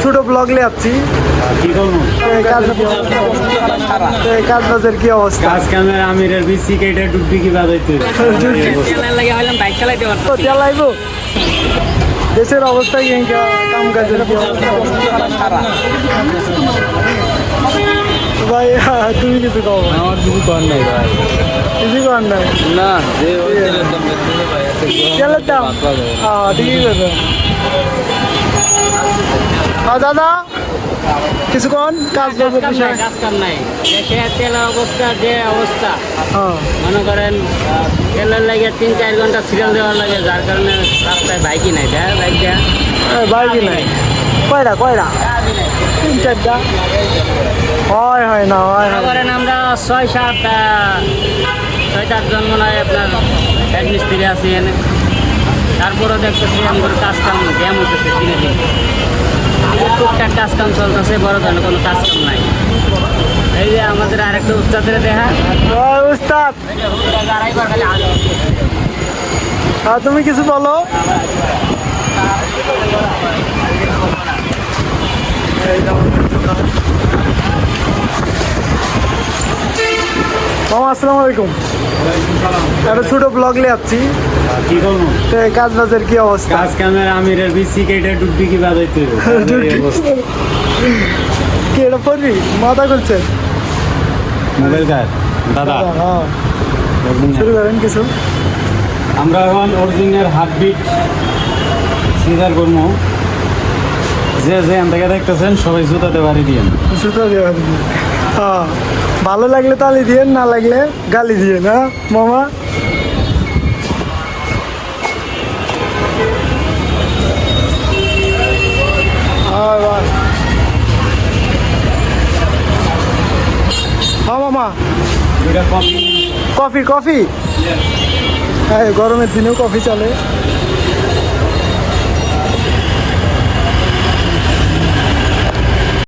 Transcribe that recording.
ছোট ব্লগ নিয়ে যাচ্ছি। কি করবো কাজ বাজের কি অবস্থা? কাজ কামের আমিরের বিসি কেটে ডুববি কি বাজাইতে চালাইবো দেশের অবস্থা কি কাম কাজের কি অবস্থা? ভাই তুমি কিছু কও? আমার কিছু কর নাই ভাই, কিছু কর নাই না যে তেলের দাম ঠিকই কথা। দাদা কিছু কন কাজ বাজের বিষয়? কাজ কাম নাই, দেশের তেলের অবস্থা যে অবস্থা, হ্যাঁ মনে করেন তেলের লাগে 3-4 ঘন্টা সিরিয়াল দেওয়ার লাগে, যার কারণে রাস্তায় বাইকই নাই। দেয় বাইক দেয় বাইকি নাই কয়টা 3-4টা হয় না হয় মনে করেন আমরা 6-7 জন মনে হয় আপনার হেড মিস্ত্রি আছি এনে, তারপরও দেখতেছি আমার কাজ কাম জ্যাম হইতেছে দিনে দিন। টুকটাক কাজ কাম চলতেছে, বড় ধরনের কোনো কাজ কাম নাই। এই যে আমাদের আরেকটা উস্তাদের দেখা উস্তাদ তুমি কিছু বলো। মামা আসসালামু আলাইকুম। একটা ছোট ব্লগ নিয়ে যাচ্ছি। কি করবো কাজ বাজের কি অবস্থা? কাজ কামের আমিরের বিসি কেটে ডুববি কি বাজাইতে কি এটা পড়বি মাথা করছে? মোবাইল কার দাদা হ্যাঁ শুরু করেন কিছু। আমরা এখন অরিজিনাল হার্টবিট সিজার করবো। যে থেকে দেখতেছেন সবাই জুতাতে বাড়ি দিয়ে জুতো দিয়ে হ্যাঁ, ভালো লাগলে তালি দিয়ে, না লাগলে গালি দিয়ে না মামা। হ্যাঁ মামা দুইটা কফি কফি হ্যাঁ গরমের দিনেও কফি চলে।